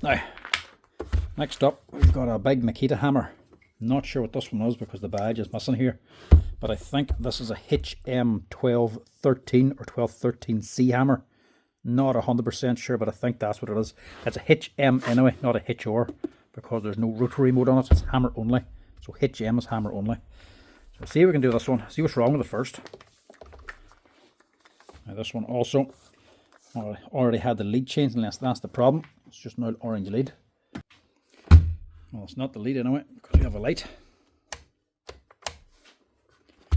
Now, next up, we've got a big Makita hammer. Not sure what this one is because the badge is missing here, but I think this is a HM1213 or 1213C hammer. Not 100% sure, but I think that's what it is. It's a HM anyway, not a HR, because there's no rotary mode on it. It's hammer only. So HM is hammer only. So see if we can do this one. See what's wrong with it first. Now this one also already had the lead changed, unless that's the problem. It's just now orange lead. Well, it's not the lead anyway, because we have a light. I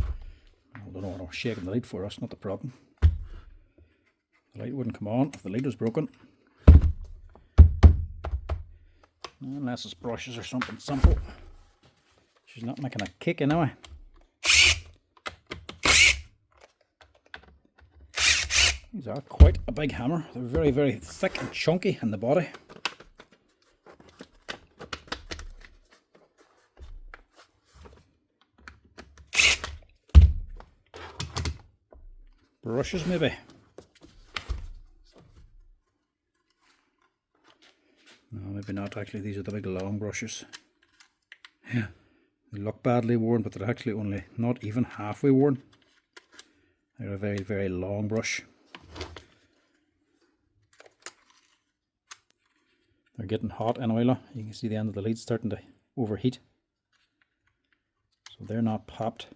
don't know what I'm shaking the lead for, that's not the problem. The light wouldn't come on if the lead was broken. Unless it's brushes or something simple. She's not making a kick anyway. These are quite a big hammer. They're very, very thick and chunky in the body. Brushes maybe. No, maybe not actually. These are the big long brushes. Yeah, they look badly worn, but they're actually only not even halfway worn. They're a very, very long brush. They're getting hot anyway. Look. You can see the end of the lead starting to overheat. So they're not popped.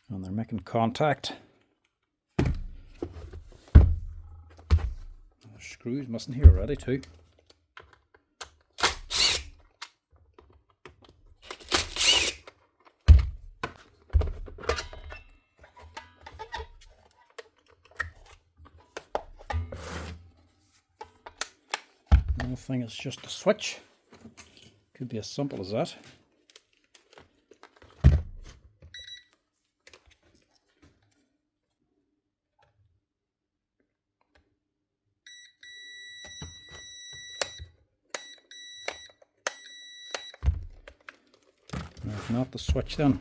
And they're making contact. There's screws missing here already too. Another thing is just the switch. Could be as simple as that. If not the switch then.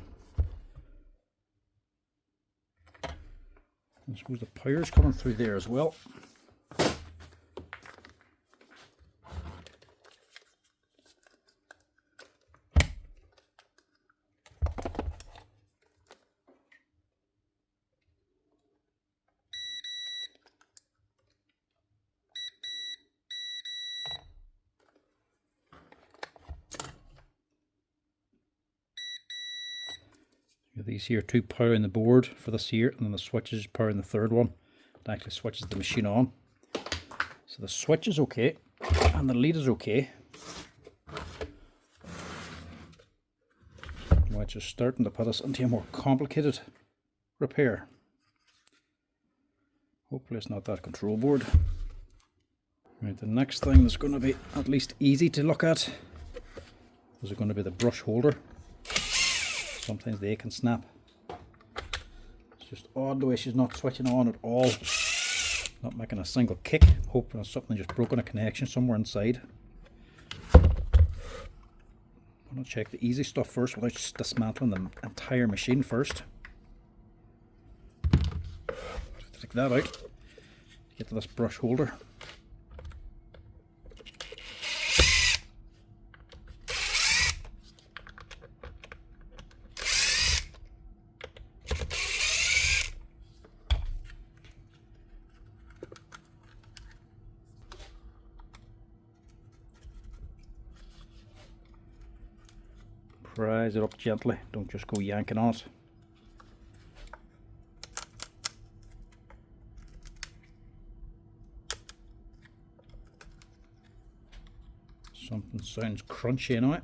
I suppose the power's coming through there as well. These here two powering the board for this here, and then the switches powering the third one. It actually switches the machine on. So the switch is okay, and the lead is okay. Which is starting to put us into a more complicated repair. Hopefully it's not that control board. Right, the next thing that's going to be at least easy to look at is going to be the brush holder. Sometimes they can snap. It's just odd the way she's not switching on at all. Not making a single kick. Hoping it's something just broken a connection somewhere inside. I'm going to check the easy stuff first without just dismantling the entire machine first. Take that out. Get to this brush holder. Prise it up gently, don't just go yanking on it. Something sounds crunchy anyway.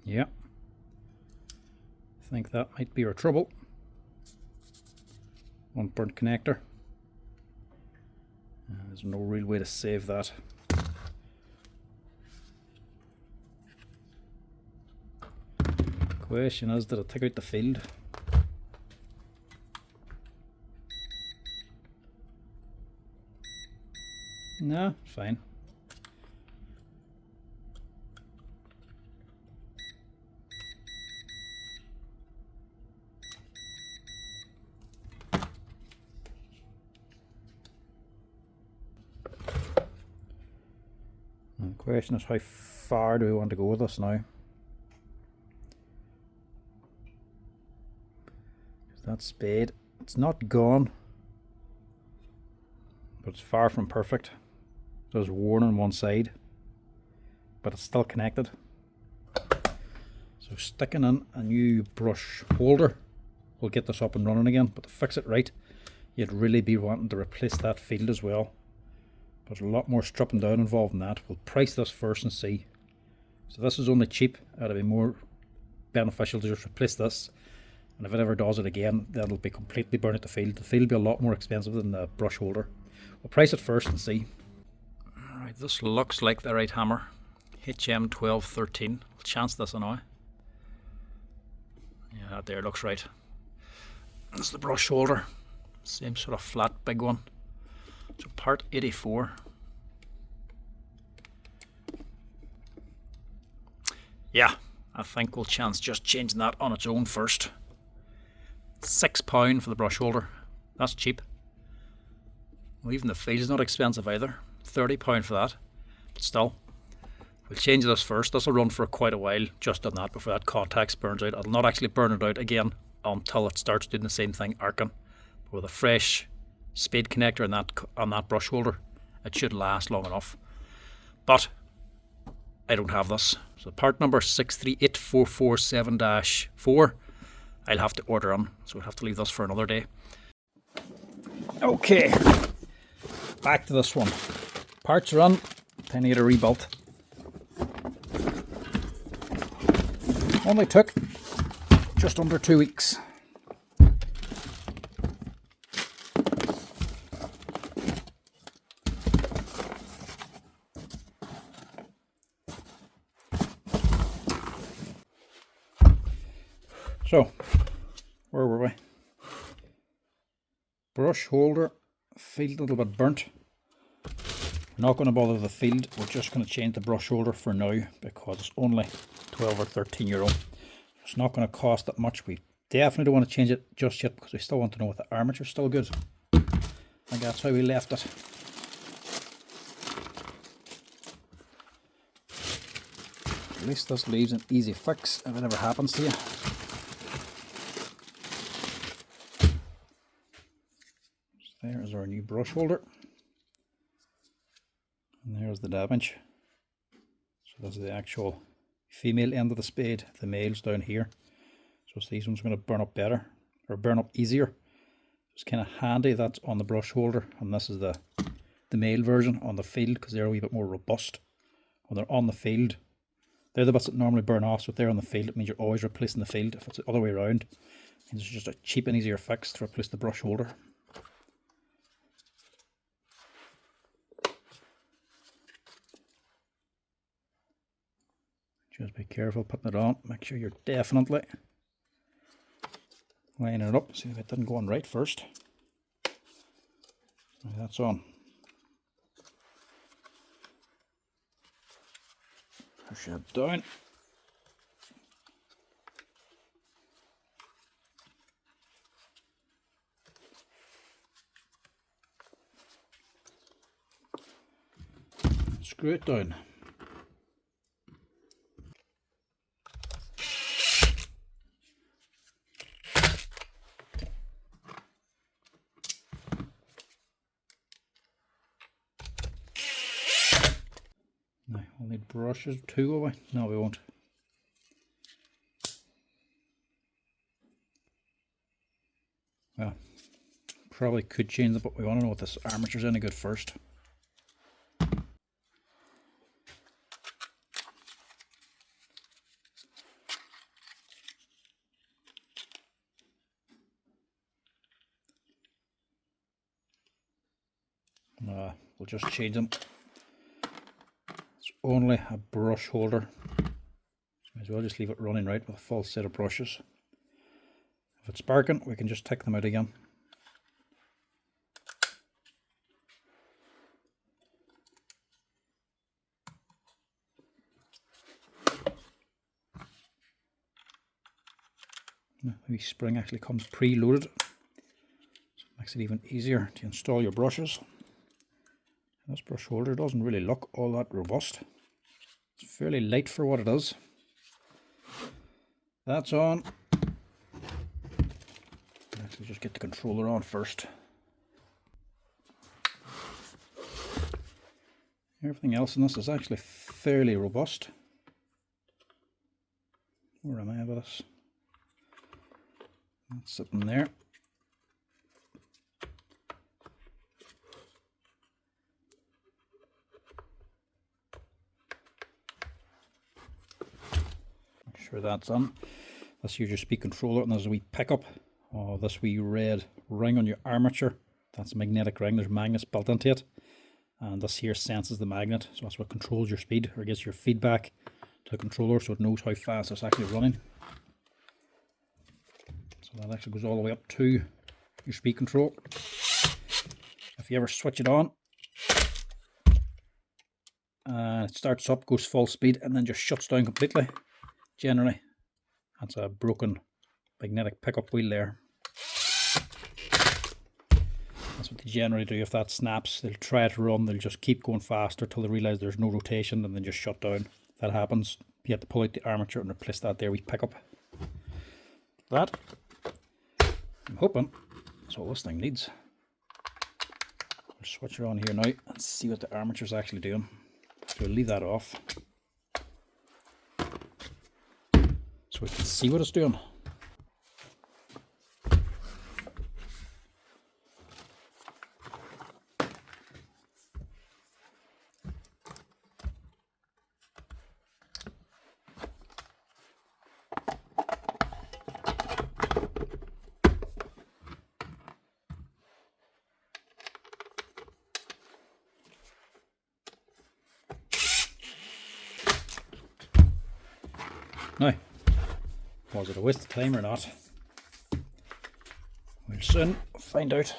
Yeah, I think that might be our trouble. One burnt connector. There's no real way to save that. Question is, did it take out the field? No, fine. And the question is, how far do we want to go with this now? That spade, it's not gone, but it's far from perfect. So it's worn on one side, but it's still connected. So sticking in a new brush holder will get this up and running again, but to fix it right, you'd really be wanting to replace that field as well. There's a lot more stripping down involved in that. We'll price this first and see. So this is only cheap. It'll be more beneficial to just replace this. And if it ever does it again, then it'll be completely burn out the field. The field will be a lot more expensive than the brush holder. We'll price it first and see. Alright, this looks like the right hammer. HM1213. We'll chance this now. Yeah, that there looks right. This is the brush holder. Same sort of flat big one. So part 84. Yeah, I think we'll chance just changing that on its own first. £6 for the brush holder. That's cheap. Well, even the field's not expensive either. £30 for that. But still, we'll change this first. This will run for quite a while just on that before that contacts burns out. It'll not actually burn it out again until it starts doing the same thing, arcing. But with a fresh spade connector on that brush holder, it should last long enough. But I don't have this. So part number 638447-4, I'll have to order on, so we'll have to leave this for another day. Okay, back to this one. Parts are on, then need a rebuilt. Only took just under 2 weeks. So, where were we? Brush holder, field a little bit burnt. We're not going to bother the field, we're just going to change the brush holder for now because it's only 12 or 13 euro. It's not going to cost that much. We definitely don't want to change it just yet because we still want to know if the armature's still good. I think that's how we left it. At least this leaves an easy fix if it ever happens to you. There is our new brush holder, and there's the damage. So this is the actual female end of the spade, the male's down here. So these ones are going to burn up better, or burn up easier. It's kind of handy that's on the brush holder, and this is the male version on the field because they're a wee bit more robust. When they're on the field, they're the bits that normally burn off, so if they're on the field it means you're always replacing the field. If it's the other way around, it's just a cheap and easier fix to replace the brush holder. Just be careful putting it on. Make sure you're definitely lining it up. See if it didn't go on right first. Right, that's on. Push it down. Screw it down. Now, we'll need brushes too, will we? No, we won't. Well, probably could change it, but we want to know if this armature's any good first. We'll just change them. It's only a brush holder. So Might as well just leave it running right with a full set of brushes. If it's sparking, we can just take them out again. The spring actually comes pre-loaded, so it makes it even easier to install your brushes. This brush holder doesn't really look all that robust. It's fairly light for what it is. That's on. Actually, just get the controller on first. Everything else in this is actually fairly robust. Where am I with this? That's sitting there. Make sure that's on. That's your speed controller, and there's a wee pickup. Oh, this wee red ring on your armature. That's a magnetic ring. There's magnets built into it, and this here senses the magnet, so that's what controls your speed, or gives your feedback to the controller, so it knows how fast it's actually running. So that actually goes all the way up to your speed control. If you ever switch it on, it starts up, goes full speed, and then just shuts down completely. Generally, that's a broken magnetic pickup wheel there. That's what they generally do. If that snaps, they'll try to run, they'll just keep going faster till they realise there's no rotation, and then just shut down. If that happens, you have to pull out the armature and replace that there wee pickup. That, I'm hoping, that's all this thing needs. We'll switch her on here now and see what the armature's actually doing. So we'll leave that off, so we can see what it's doing. Now, was it a waste of time or not? We'll soon find out.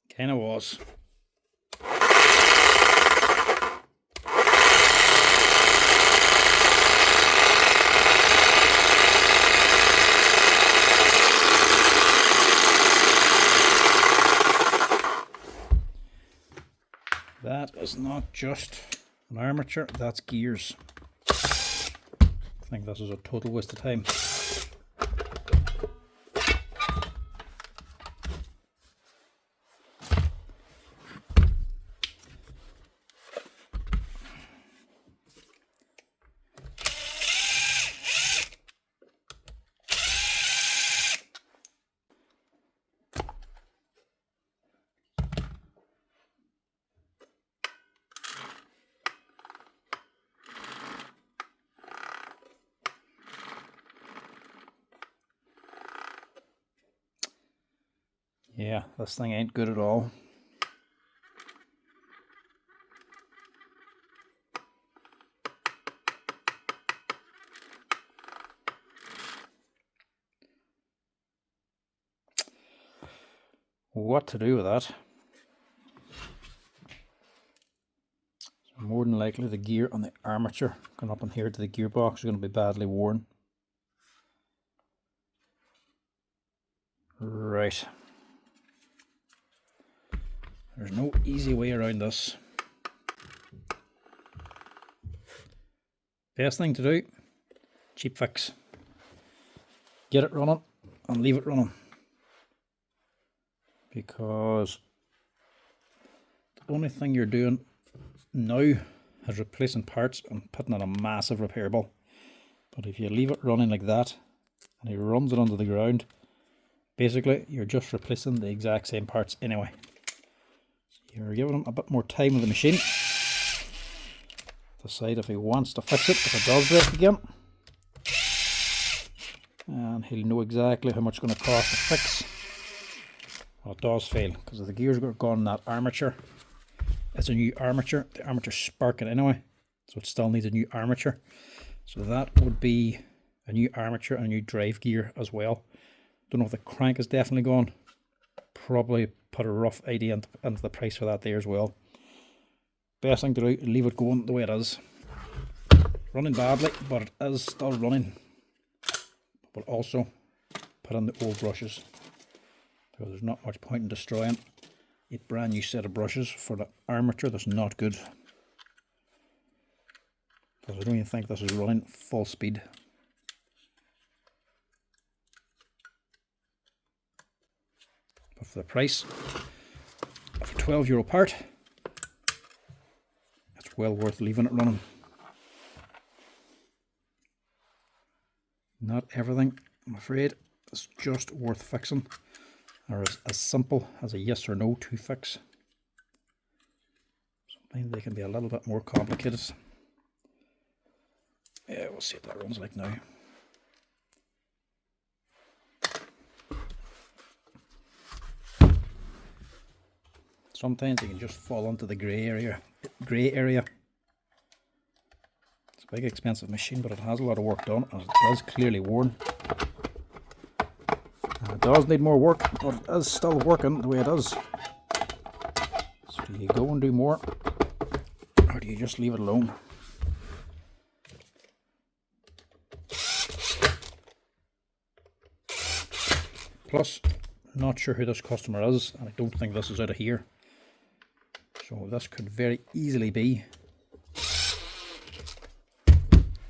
Kinda was. That is not just an armature, that's gears. I think this is a total waste of time. Yeah, this thing ain't good at all. What to do with that? So more than likely the gear on the armature going up in here to the gearbox is going to be badly worn. Right. There's no easy way around this. Best thing to do, cheap fix. Get it running and leave it running. Because the only thing you're doing now is replacing parts and putting in a massive repair bill. But if you leave it running like that and it runs it under the ground, basically you're just replacing the exact same parts anyway. You're giving him a bit more time with the machine. Decide if he wants to fix it, if it does break again. and he'll know exactly how much it's going to cost to fix. Well, it does fail because the gears are gone in that armature. It's a new armature. The armature's sparking anyway, so it still needs a new armature. So that would be a new armature and a new drive gear as well. Don't know if the crank is definitely gone. Probably put a rough idea into the price for that there as well. Best thing to do, leave it going the way it is. Running badly, but it is still running. But also put in the old brushes, because there's not much point in destroying a brand new set of brushes for the armature that's not good. Because I don't even think this is running full speed. But for the price of a €12 part, it's well worth leaving it running. Not everything, I'm afraid, is just worth fixing, or as simple as a yes or no to fix. Sometimes they can be a little bit more complicated. Yeah, we'll see what that runs like now. Sometimes you can just fall into the grey area. It's a big expensive machine, but it has a lot of work done, and it is clearly worn. And it does need more work, but it is still working the way it is. So do you go and do more, or do you just leave it alone? Plus, not sure who this customer is, and I don't think this is out of here. So this could very easily be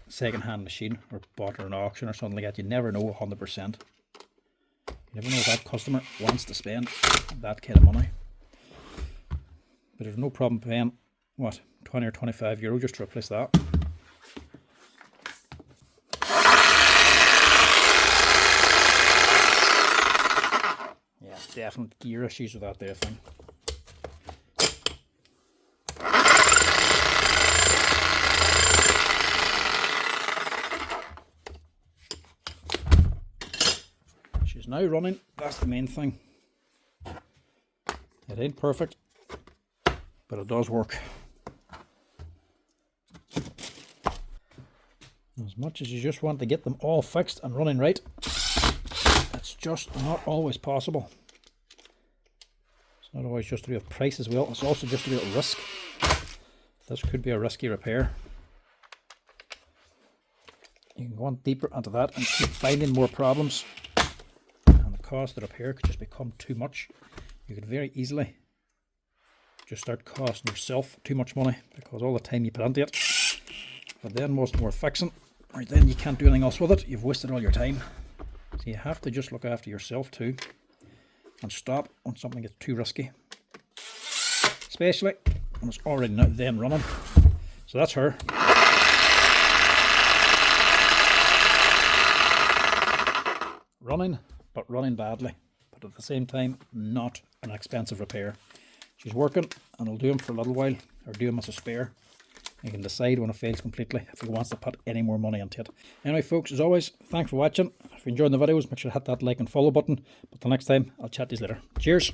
second-hand machine, or bought at an auction or something like that. You never know 100%. You never know if that customer wants to spend that kind of money. But there's no problem paying, what, 20 or 25 euro just to replace that. Yeah, definite gear issues with that there thing. She's now running, that's the main thing. It ain't perfect, but it does work. As much as you just want to get them all fixed and running right, it's just not always possible. It's not always just to do with price as well, it's also just to do with risk. This could be a risky repair. You can go on deeper into that and keep finding more problems. Cost of repair could just become too much. You could very easily just start costing yourself too much money because all the time you put into it, but then wasn't worth fixing, or then you can't do anything else with it. You've wasted all your time. So you have to just look after yourself too, and stop when something gets too risky, especially when it's already then running. So that's her. Running, but running badly, but at the same time not an expensive repair. She's working, and I'll do them for a little while, or do them as a spare. You can decide when it fails completely if he wants to put any more money into it. Anyway folks, as always, thanks for watching. If you're enjoying the videos, make sure to hit that like and follow button. But till next time, I'll chat to you later. Cheers.